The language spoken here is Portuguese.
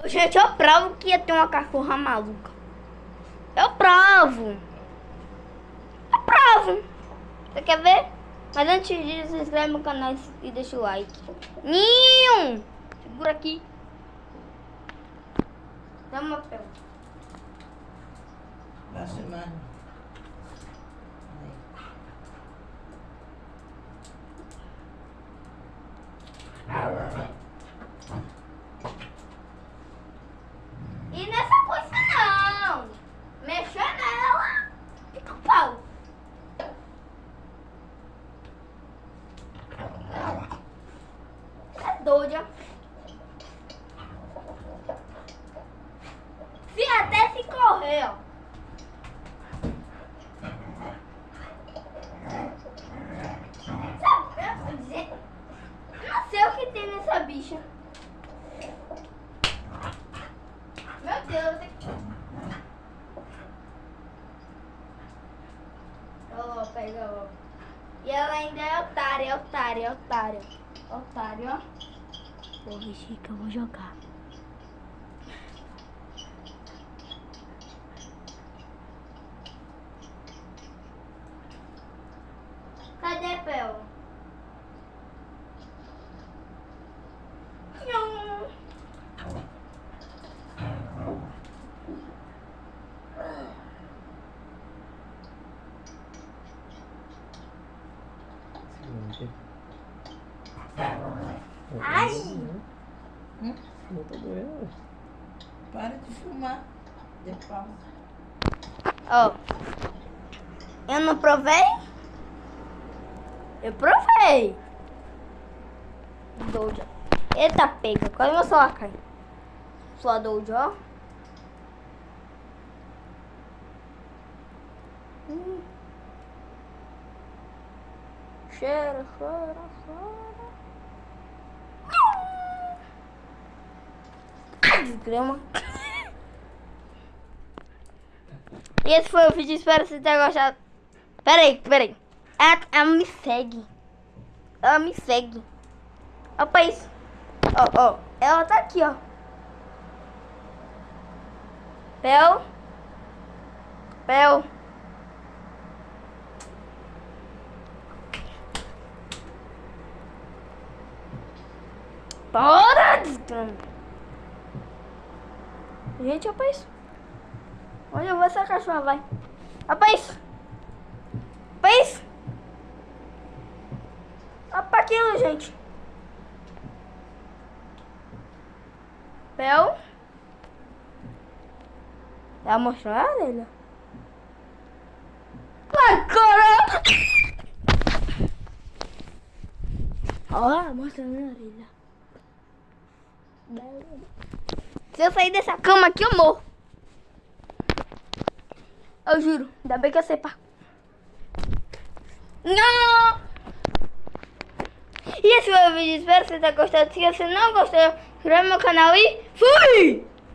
Gente, eu provo que ia ter uma cachorra maluca. Eu provo. Eu provo. Você quer ver? Mas antes disso, se inscreve no canal e deixa o like. Ninho! Segura aqui. Dá uma pergunta. Vai chamar. E nessa coisa não. Mexer nela. Fica o pau. É doida. Se até se correr, ó. Sabe, eu não sei o que tem nessa bicha. Meu Deus. Ó, pega, ó. E ela ainda é otária, otária, otária. Otária, ó. Vou vestir que eu vou jogar. Cadê Pel? Não. Ai! Não tá doendo. Para de filmar. Dê pausa. Ó. Eu não provei? Eu provei. Doja. Eita, pega. Quase meu celular cai. Sua Doja, ó. Cheira, cheira, cheira. Desgrama. E esse foi o vídeo. Espero que vocês tenham gostado. Peraí. Ela me segue. Ela me segue. Opa, isso. Ó. Ela tá aqui, ó. Pel. Bora, desgrama. Gente, opa, isso. Onde eu vou essa cachorra, vai? Opa, isso. Opa, isso. Opa, aquilo, gente. Pel. Ela mostrou a orelha. Agora! Ó, mostrando a minha orelha. Se eu sair dessa cama aqui, eu morro. Eu juro. Ainda bem que eu sei pá. Não! E esse foi o vídeo. Espero que você tenha gostado. Se você não gostou, inscreva no meu canal e fui!